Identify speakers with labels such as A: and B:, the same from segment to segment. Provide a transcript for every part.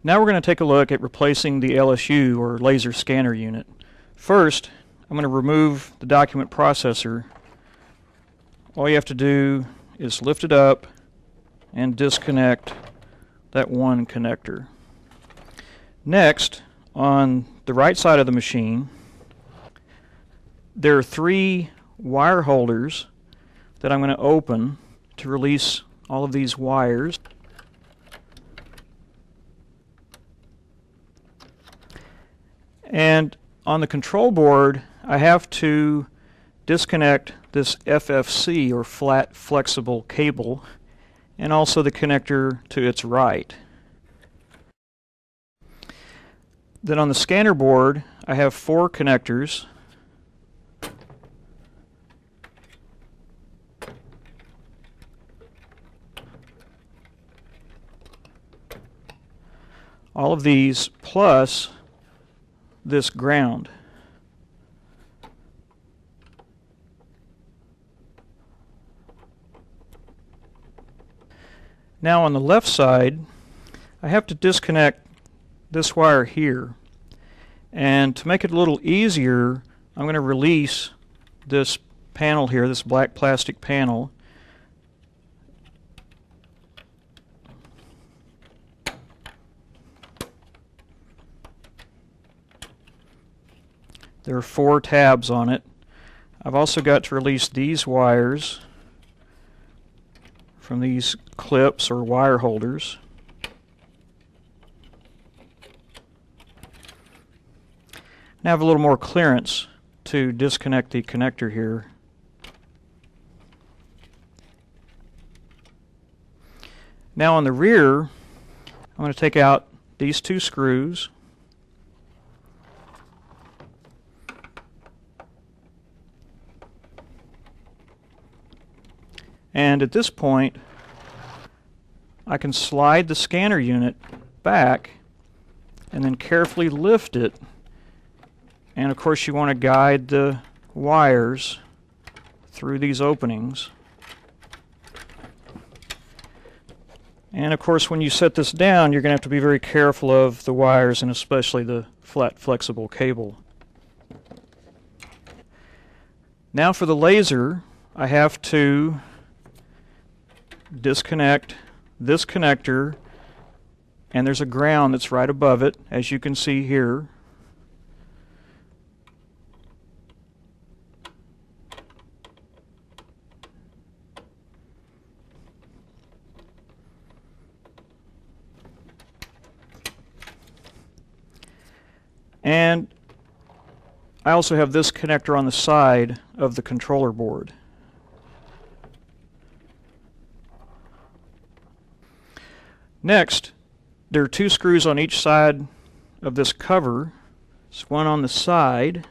A: Now we're going to take a look at replacing the LSU, or laser scanner unit. First, I'm going to remove the document processor. All you have to do is lift it up and disconnect that one connector. Next, on the right side of the machine, there are 3 wire holders that I'm going to open to release all of these wires. And on the control board, I have to disconnect this FFC, or flat flexible cable, and also the connector to its right. Then on the scanner board, I have 4 connectors. All of these plus this ground. Now on the left side, I have to disconnect this wire here. And to make it a little easier, I'm going to release this panel here, this black plastic panel. There are 4 tabs on it. I've also got to release these wires from these clips or wire holders. Now I have a little more clearance to disconnect the connector here. Now on the rear, I'm going to take out these 2 screws. And at this point, I can slide the scanner unit back and then carefully lift it. And of course you want to guide the wires through these openings. And of course when you set this down, you're going to have to be very careful of the wires, and especially the flat flexible cable. Now for the laser, I have to disconnect this connector, and there's a ground that's right above it, as you can see here. And I also have this connector on the side of the controller board. Next, there are 2 screws on each side of this cover. There's one on the side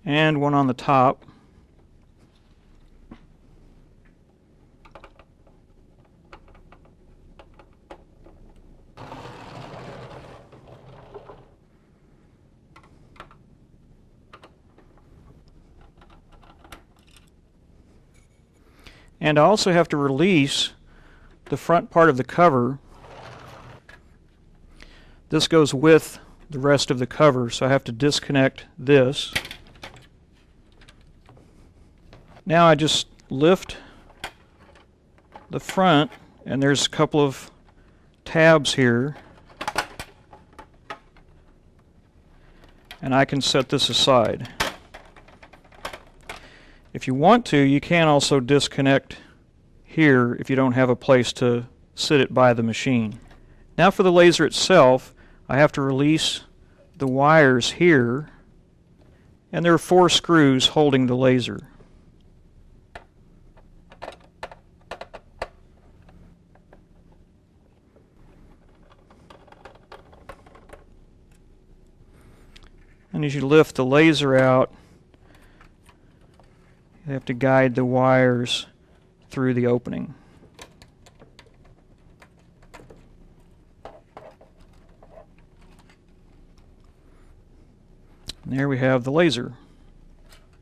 A: and one on the top. And I also have to release the front part of the cover. This goes with the rest of the cover, so I have to disconnect this. Now I just lift the front, and there's a couple of tabs here, and I can set this aside. If you want to, you can also disconnect here if you don't have a place to sit it by the machine. Now for the laser itself, I have to release the wires here, and there are 4 screws holding the laser. And as you lift the laser out, you have to guide the wires through the opening. And there we have the laser.